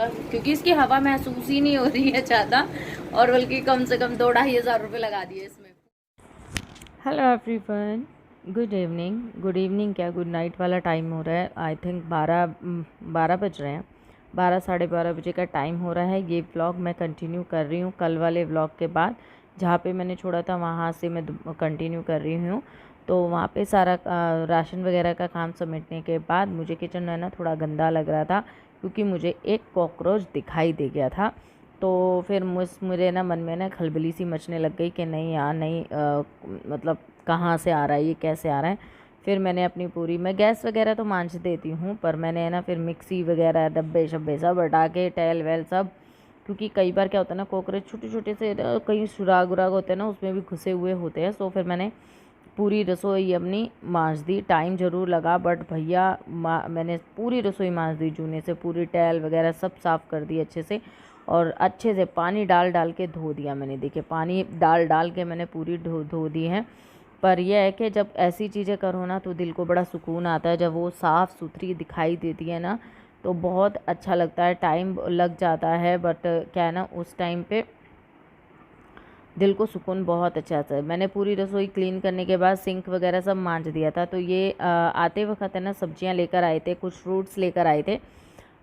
क्योंकि इसकी हवा महसूस ही नहीं हो रही है ज़्यादा, और बल्कि कम से कम 2-2,500 रुपये लगा दिए इसमें। हेलो एवरीवन, गुड इवनिंग क्या गुड नाइट वाला टाइम हो रहा है। आई थिंक 12 बज रहे हैं, 12-12:30 बजे का टाइम हो रहा है। ये व्लॉग मैं कंटिन्यू कर रही हूँ कल वाले व्लॉग के बाद, जहाँ पे मैंने छोड़ा था वहाँ से मैं कंटिन्यू कर रही हूँ। तो वहाँ पे सारा राशन वगैरह का काम समेटने के बाद मुझे किचन में ना थोड़ा गंदा लग रहा था, क्योंकि मुझे एक कॉकरोच दिखाई दे गया था। तो फिर मुझे ना मन में ना खलबली सी मचने लग गई कि नहीं यार नहीं, मतलब कहाँ से आ रहा है ये, कैसे आ रहा है। फिर मैंने अपनी पूरी, मैं गैस वगैरह तो मांझ देती हूँ, पर मैंने ना फिर मिक्सी वगैरह डब्बे शब्बे सब हटा के टेल वेल सब, क्योंकि कई बार क्या होता है ना कॉकरोच छोटे छोटे से कहीं सुराग उराग होते हैं ना, उसमें भी घुसे हुए होते हैं। सो फिर मैंने पूरी रसोई अपनी मांझ दी। टाइम ज़रूर लगा बट भैया मैंने पूरी रसोई मांझ दी, जूने से पूरी टैल वगैरह सब साफ़ कर दी अच्छे से, और अच्छे से पानी डाल डाल के धो दिया मैंने। देखिए पानी डाल डाल के मैंने पूरी धो दी है। पर यह है कि जब ऐसी चीज़ें करो ना तो दिल को बड़ा सुकून आता है, जब वो साफ़ सुथरी दिखाई देती है ना तो बहुत अच्छा लगता है। टाइम लग जाता है बट क्या है ना, उस टाइम पे दिल को सुकून बहुत अच्छा आता है। मैंने पूरी रसोई क्लीन करने के बाद सिंक वगैरह सब मांज दिया था। तो ये आते वक्त है ना सब्जियां लेकर आए थे, कुछ फ्रूट्स लेकर आए थे,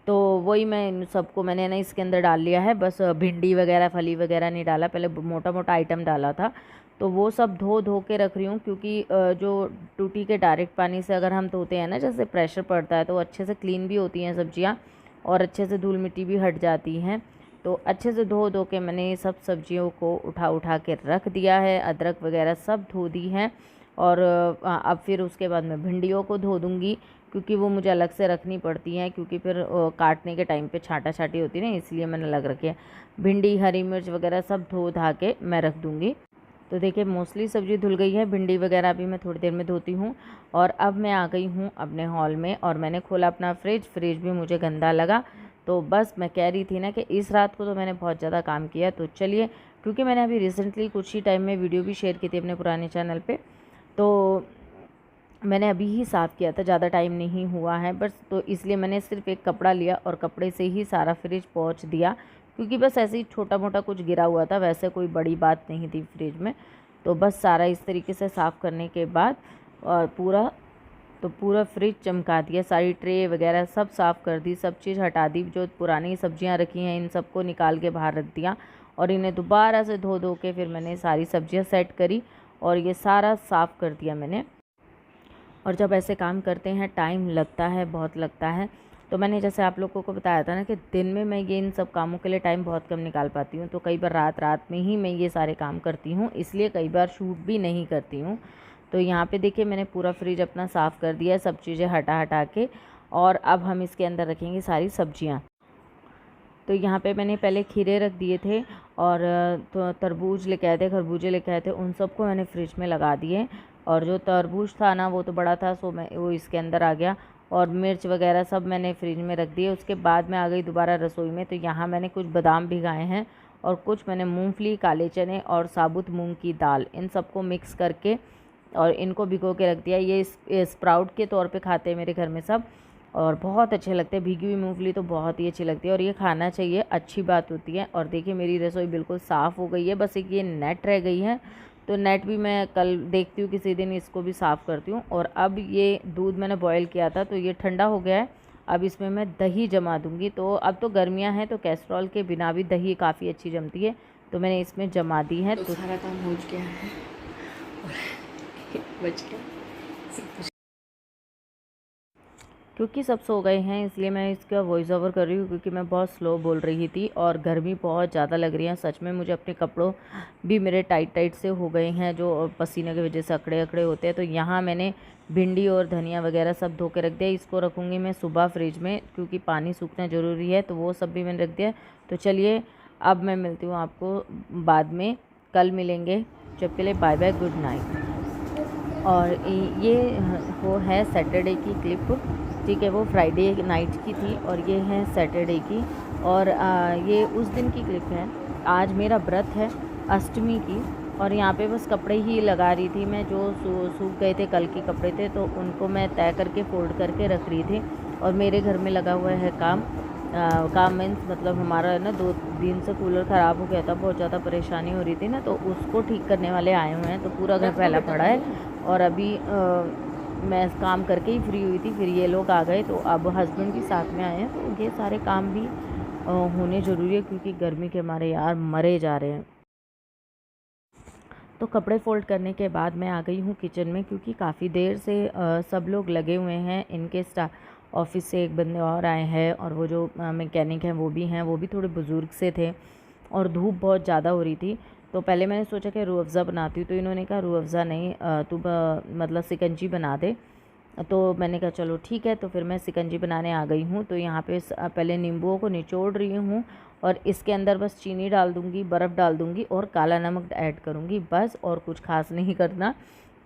तो वही मैं इन सबको मैंने ना इसके अंदर डाल लिया है। बस भिंडी वगैरह फली वगैरह नहीं डाला, पहले मोटा मोटा आइटम डाला था। तो वो सब धो धो के रख रही हूँ, क्योंकि जो टूटी के डायरेक्ट पानी से अगर हम धोते हैं ना, जैसे प्रेशर पड़ता है, तो अच्छे से क्लीन भी होती हैं सब्जियाँ और अच्छे से धूल मिट्टी भी हट जाती हैं। तो अच्छे से धो धो के मैंने ये सब सब्जियों को उठा उठा के रख दिया है। अदरक वगैरह सब धो दी हैं, और अब फिर उसके बाद मैं भिंडियों को धो दूँगी, क्योंकि वो मुझे अलग से रखनी पड़ती हैं, क्योंकि फिर काटने के टाइम पे छाटा छाटी होती है ना, इसलिए मैंने अलग रखे हैं। भिंडी हरी मिर्च वगैरह सब धो धा के मैं रख दूँगी। तो देखिए मोस्टली सब्ज़ी धुल गई है, भिंडी वगैरह भी मैं थोड़ी देर में धोती हूँ। और अब मैं आ गई हूँ अपने हॉल में, और मैंने खोला अपना फ्रिज भी मुझे गंदा लगा। तो बस मैं कह रही थी ना कि इस रात को तो मैंने बहुत ज़्यादा काम किया। तो चलिए, क्योंकि मैंने अभी रिसेंटली कुछ ही टाइम में वीडियो भी शेयर की थी अपने पुराने चैनल पे, तो मैंने अभी ही साफ़ किया था, ज़्यादा टाइम नहीं हुआ है बस। तो इसलिए मैंने सिर्फ एक कपड़ा लिया और कपड़े से ही सारा फ्रिज पोंछ दिया, क्योंकि बस ऐसे ही छोटा मोटा कुछ गिरा हुआ था, वैसे कोई बड़ी बात नहीं थी फ्रिज में। तो बस सारा इस तरीके से साफ़ करने के बाद और पूरा फ्रिज चमका दिया, सारी ट्रे वगैरह सब साफ़ कर दी, सब चीज़ हटा दी। जो पुरानी सब्जियां रखी हैं इन सबको निकाल के बाहर रख दिया, और इन्हें दोबारा से धो धो के फिर मैंने सारी सब्जियां सेट करी, और ये सारा साफ़ कर दिया मैंने। और जब ऐसे काम करते हैं टाइम लगता है, बहुत लगता है। तो मैंने जैसे आप लोगों को बताया था ना कि दिन में मैं ये इन सब कामों के लिए टाइम बहुत कम निकाल पाती हूँ, तो कई बार रात रात में ही मैं ये सारे काम करती हूँ, इसलिए कई बार शूट भी नहीं करती हूँ। तो यहाँ पे देखिए मैंने पूरा फ्रिज अपना साफ़ कर दिया है, सब चीज़ें हटा हटा के, और अब हम इसके अंदर रखेंगे सारी सब्जियाँ। तो यहाँ पे मैंने पहले खीरे रख दिए थे, और तो तरबूज लेके आए थे, खरबूजे लेके आए थे, उन सबको मैंने फ्रिज में लगा दिए। और जो तरबूज था ना वो तो बड़ा था, सो मैं वो इसके अंदर आ गया। और मिर्च वगैरह सब मैंने फ्रिज में रख दिए। उसके बाद मैं आ गई दोबारा रसोई में। तो यहाँ मैंने कुछ बादाम भिगाए हैं, और कुछ मैंने मूंगफली, काले चने और साबुत मूंग की दाल, इन सबको मिक्स करके और इनको भिगो के रख दिया। ये स्प्राउट के तौर पे खाते हैं मेरे घर में सब, और बहुत अच्छे लगते हैं। भीगी हुई मूंगफली तो बहुत ही अच्छी लगती है, और ये खाना चाहिए, अच्छी बात होती है। और देखिए मेरी रसोई बिल्कुल साफ़ हो गई है, बस एक ये नेट रह गई है, तो नेट भी मैं कल देखती हूँ, किसी दिन इसको भी साफ़ करती हूँ। और अब ये दूध मैंने बॉयल किया था तो ये ठंडा हो गया है, अब इसमें मैं दही जमा दूँगी। तो अब तो गर्मियाँ हैं तो कैस्ट्रॉल के बिना भी दही काफ़ी अच्छी जमती है, तो मैंने इसमें जमा दी है। तो सारा काम हो गया है और बच गया। क्योंकि सब सो गए हैं इसलिए मैं इसका वॉइस ओवर कर रही हूँ, क्योंकि मैं बहुत स्लो बोल रही थी और गर्मी बहुत ज़्यादा लग रही है। सच में मुझे अपने कपड़ों भी मेरे टाइट टाइट से हो गए हैं, जो पसीने की वजह से अकड़े अकड़े होते हैं। तो यहाँ मैंने भिंडी और धनिया वगैरह सब धो के रख दिया। इसको रखूँगी मैं सुबह फ्रिज में, क्योंकि पानी सूखना ज़रूरी है, तो वो सब भी मैंने रख दिया। तो चलिए अब मैं मिलती हूँ आपको बाद में, कल मिलेंगे। जब के लिए बाय बाय, गुड नाइट। और ये वो है सैटरडे की क्लिप, ठीक है, वो फ्राइडे नाइट की थी, और ये है सैटरडे की। और ये उस दिन की क्लिप है। आज मेरा व्रत है अष्टमी की, और यहाँ पे बस कपड़े ही लगा रही थी मैं, जो सूख गए थे, कल के कपड़े थे, तो उनको मैं तय करके फोल्ड करके रख रही थी। और मेरे घर में लगा हुआ है काम, काम मीन्स मतलब हमारा है ना 2 दिन से कूलर ख़राब हो गया था, बहुत ज़्यादा परेशानी हो रही थी ना, तो उसको ठीक करने वाले आए हुए हैं। तो पूरा घर फैला पड़ा है और अभी मैं काम करके ही फ्री हुई थी, फिर ये लोग आ गए, तो अब हस्बैंड भी साथ में आए हैं। तो ये सारे काम भी होने ज़रूरी है क्योंकि गर्मी के मारे यार मरे जा रहे हैं। तो कपड़े फ़ोल्ड करने के बाद मैं आ गई हूँ किचन में क्योंकि काफ़ी देर से सब लोग लगे हुए हैं। इनके ऑफ़िस से एक बंदे और आए हैं और वो जो मैकेनिक हैं वो भी थोड़े बुज़ुर्ग से थे और धूप बहुत ज़्यादा हो रही थी। तो पहले मैंने सोचा कि रूह अफ़ज़ा बनाती हूँ, तो इन्होंने कहा रूह अफ़ज़ा नहीं, तू मतलब शिकंजी बना दे। तो मैंने कहा चलो ठीक है, तो फिर मैं शिकंजी बनाने आ गई हूँ। तो यहाँ पे पहले नींबुओं को निचोड़ रही हूँ और इसके अंदर बस चीनी डाल दूँगी, बर्फ़ डाल दूँगी और काला नमक ऐड करूँगी बस, और कुछ ख़ास नहीं करना।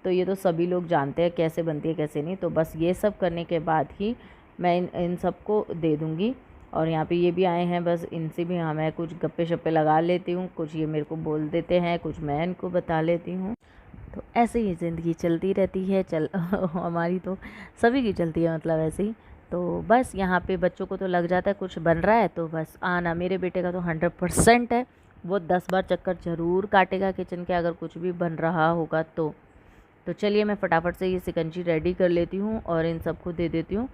तो ये तो सभी लोग जानते हैं कैसे बनती है कैसे नहीं। तो बस ये सब करने के बाद ही मैं इन सबको दे दूँगी। और यहाँ पे ये भी आए हैं, बस इनसे भी हाँ मैं कुछ गप्पे शप्पे लगा लेती हूँ, कुछ ये मेरे को बोल देते हैं, कुछ मैं इनको बता लेती हूँ। तो ऐसे ही ज़िंदगी चलती रहती है, हमारी तो सभी की चलती है मतलब ऐसे ही। तो बस यहाँ पे बच्चों को तो लग जाता है कुछ बन रहा है तो बस आना। मेरे बेटे का तो 100% है, वो 10 बार चक्कर ज़रूर काटेगा किचन के अगर कुछ भी बन रहा होगा तो। चलिए मैं फटाफट से ये शिकंजी रेडी कर लेती हूँ और इन सबको दे देती हूँ।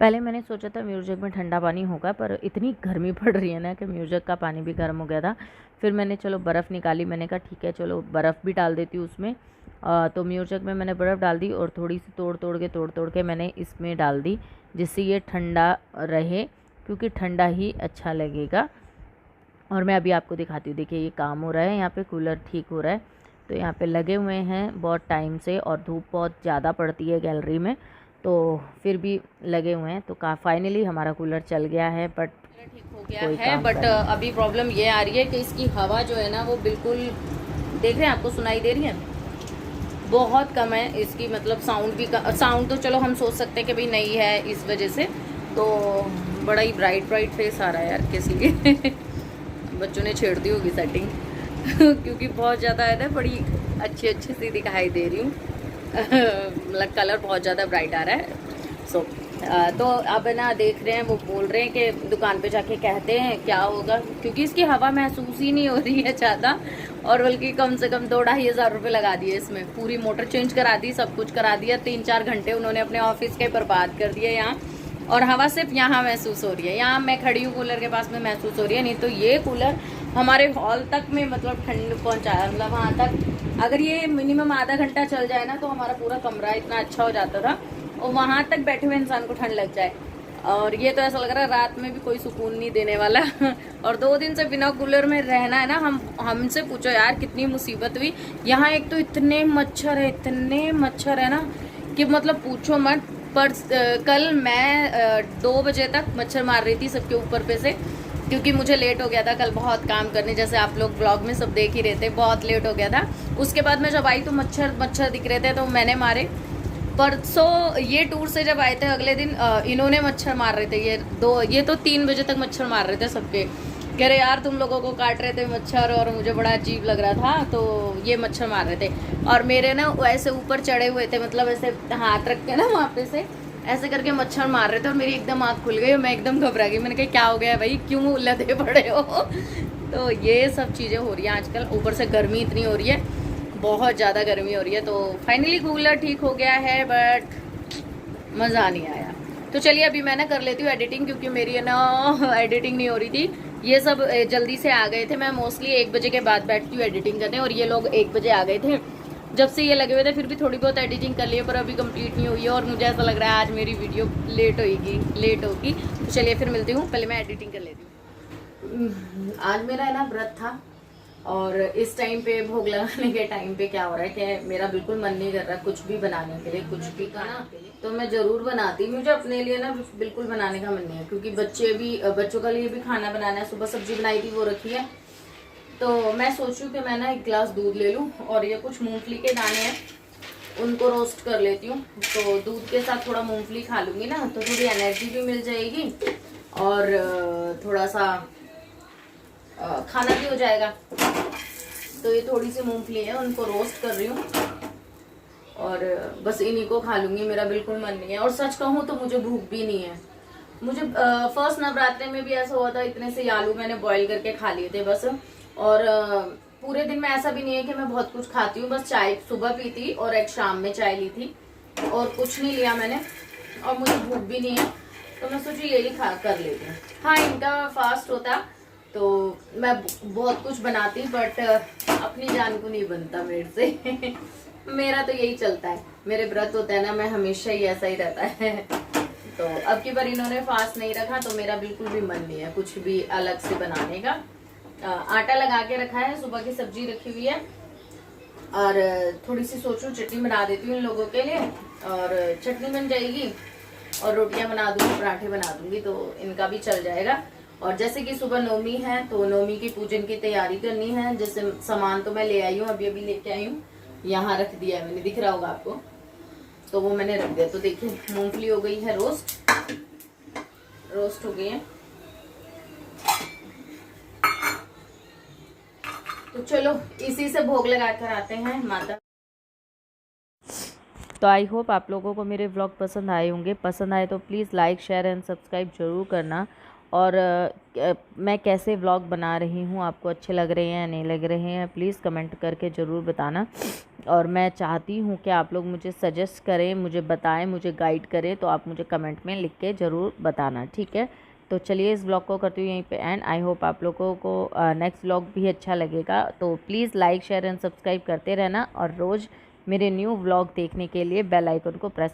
पहले मैंने सोचा था म्यूजिक में ठंडा पानी होगा, पर इतनी गर्मी पड़ रही है ना कि म्यूजिक का पानी भी गर्म हो गया था। फिर मैंने चलो बर्फ़ निकाली, मैंने कहा ठीक है चलो बर्फ़ भी डाल देती हूँ उसमें। तो म्यूजिक में मैंने बर्फ़ डाल दी और थोड़ी सी तोड़ के मैंने इसमें डाल दी, जिससे ये ठंडा रहे क्योंकि ठंडा ही अच्छा लगेगा। और मैं अभी आपको दिखाती हूँ, देखिए ये काम हो रहा है, यहाँ पे कूलर ठीक हो रहा है। तो यहाँ पे लगे हुए हैं बहुत टाइम से और धूप बहुत ज़्यादा पड़ती है गैलरी में, तो फिर भी लगे हुए हैं। तो फाइनली हमारा कूलर चल गया है, बट ठीक हो गया है। बट अभी प्रॉब्लम ये आ रही है कि इसकी हवा जो है ना वो बिल्कुल, देख रहे हैं आपको सुनाई दे रही है, बहुत कम है इसकी, मतलब साउंड भी साउंड तो चलो हम सोच सकते हैं कि भाई नहीं है इस वजह से। तो बड़ा ही ब्राइट फेस आ रहा है यार किसी के बच्चों ने छेड़ दी होगी सेटिंग क्योंकि बहुत ज़्यादा है ना, बड़ी अच्छी सी दिखाई दे रही हूँ मतलब कलर बहुत ज़्यादा ब्राइट आ रहा है। तो अब ना देख रहे हैं, वो बोल रहे हैं कि दुकान पे जाके कहते हैं क्या होगा, क्योंकि इसकी हवा महसूस ही नहीं हो रही है ज़्यादा। और बल्कि कम से कम 2-2.5 हज़ार रुपये लगा दिए इसमें, पूरी मोटर चेंज करा दी, सब कुछ करा दिया। 3-4 घंटे उन्होंने अपने ऑफिस के बर्बाद कर दिए यहाँ। और हवा सिर्फ यहाँ महसूस हो रही है, यहाँ मैं खड़ी हूँ कूलर के पास में महसूस हो रही है, नहीं तो ये कूलर हमारे हॉल तक में मतलब ठंड पहुँचाया, मतलब वहाँ तक अगर ये मिनिमम आधा घंटा चल जाए ना तो हमारा पूरा कमरा इतना अच्छा हो जाता था, और वहाँ तक बैठे हुए इंसान को ठंड लग जाए। और ये तो ऐसा लग रहा है रात में भी कोई सुकून नहीं देने वाला और 2 दिन से बिना कूलर में रहना है ना, हमसे पूछो यार कितनी मुसीबत हुई। यहाँ एक तो इतने मच्छर है ना कि मतलब पूछो मत। पर कल मैं 2 बजे तक मच्छर मार रही थी सबके ऊपर पे से, क्योंकि मुझे लेट हो गया था कल बहुत काम करने, जैसे आप लोग ब्लॉग में सब देख ही रहे थे, बहुत लेट हो गया था। उसके बाद मैं जब आई तो मच्छर दिख रहे थे तो मैंने मारे। परसों ये टूर से जब आए थे अगले दिन इन्होंने मच्छर मार रहे थे, ये तो 3 बजे तक मच्छर मार रहे थे सबके, कह रहे यार तुम लोगों को काट रहे थे मच्छर, और मुझे बड़ा अजीब लग रहा था। तो ये मच्छर मार रहे थे और मेरे ना ऐसे ऊपर चढ़े हुए थे, मतलब ऐसे हाथ रख के ना वहाँ पे से ऐसे करके मच्छर मार रहे थे और मेरी एकदम आँख खुल गई और मैं एकदम घबरा गई। मैंने कहा क्या हो गया भाई, क्यों लदे पड़े हो तो ये सब चीज़ें हो रही हैं आजकल, ऊपर से गर्मी इतनी हो रही है, बहुत ज़्यादा गर्मी हो रही है। तो फाइनली कूलर ठीक हो गया है, बट मज़ा नहीं आया। तो चलिए अभी मैं ना कर लेती हूँ एडिटिंग, क्योंकि मेरी है ना एडिटिंग नहीं हो रही थी। ये सब जल्दी से आ गए थे, मैं मोस्टली 1 बजे के बाद बैठती हूँ एडिटिंग करने, और ये लोग 1 बजे आ गए थे। जब से ये लगे हुए थे फिर भी थोड़ी बहुत एडिटिंग कर लिए, पर अभी कंप्लीट नहीं हुई है और मुझे ऐसा लग रहा है आज मेरी वीडियो लेट होगी। तो चलिए फिर मिलती हूँ, पहले मैं एडिटिंग कर लेती हूँ। आज मेरा है ना व्रत था, और इस टाइम पे भोग लगाने के टाइम पे क्या हो रहा है कि मेरा बिल्कुल मन नहीं कर रहा कुछ भी बनाने के लिए, कुछ भी खाना तो मैं ज़रूर बनाती, मुझे अपने लिए ना बिल्कुल बनाने का मन नहीं है, क्योंकि बच्चों के लिए भी खाना बनाना है। सुबह सब्जी बनाई थी वो रखी है, तो मैं सोचूं कि मैं ना 1 गिलास दूध ले लूं और ये कुछ मूंगफली के दाने हैं उनको रोस्ट कर लेती हूँ। तो दूध के साथ थोड़ा मूंगफली खा लूँगी ना, तो थोड़ी एनर्जी भी मिल जाएगी और थोड़ा सा खाना भी हो जाएगा। तो ये थोड़ी सी मूंगफली है, उनको रोस्ट कर रही हूँ और बस इन्हीं को खा लूँगी, मेरा बिल्कुल मन नहीं है। और सच कहूँ तो मुझे भूख भी नहीं है, मुझे फर्स्ट नवरात्रे में भी ऐसा हुआ था, इतने से आलू मैंने बॉईल करके खा लिए थे बस। और पूरे दिन में ऐसा भी नहीं है कि मैं बहुत कुछ खाती हूँ, बस चाय सुबह पी थी और एक शाम में चाय ली थी और कुछ नहीं लिया मैंने, और मुझे भूख भी नहीं है, तो मैं सोची यही खा कर लेती हूँ। हाँ, इनका फास्ट होता तो मैं बहुत कुछ बनाती, बट अपनी जान को नहीं बनता मेरे से। मेरा तो यही चलता है, मेरे व्रत होता है ना, मैं हमेशा ही ऐसा ही रहता है। तो अब की बार इन्होंने फास्ट नहीं रखा तो मेरा बिल्कुल भी मन नहीं है कुछ भी अलग से बनाने का। आटा लगा के रखा है, सुबह की सब्जी रखी हुई है, और थोड़ी सी सोचूं चटनी बना देती हूँ इन लोगों के लिए, और चटनी बन जाएगी और रोटियां बना दूंगी, पराठे बना दूंगी, तो इनका भी चल जाएगा। और जैसे कि सुबह नवमी है तो नवमी की पूजन की तैयारी करनी है। जैसे सामान तो मैं ले आई हूँ, अभी अभी लेके आई हूँ, यहाँ रख दिया है मैंने, दिख रहा होगा आपको, तो वो मैंने रख दिया। तो देखिए मूंगफली हो गई है रोस्ट हो गई है। तो चलो इसी से भोग लगा कर आते हैं माता। तो आई होप आप लोगों को मेरे व्लॉग पसंद आए होंगे। पसंद आए तो please like share and subscribe ज़रूर करना। और मैं कैसे व्लॉग बना रही हूँ, आपको अच्छे लग रहे हैं या नहीं लग रहे हैं, प्लीज़ कमेंट करके ज़रूर बताना। और मैं चाहती हूँ कि आप लोग मुझे सजेस्ट करें, मुझे बताएं, मुझे गाइड करें, तो आप मुझे कमेंट में लिख के ज़रूर बताना, ठीक है। तो चलिए इस व्लॉग को करती हूँ यहीं पे एंड। आई होप आप लोगों को नेक्स्ट व्लॉग भी अच्छा लगेगा। तो please like share and subscribe करते रहना, और रोज़ मेरे न्यू व्लॉग देखने के लिए बेल आइकन को प्रेस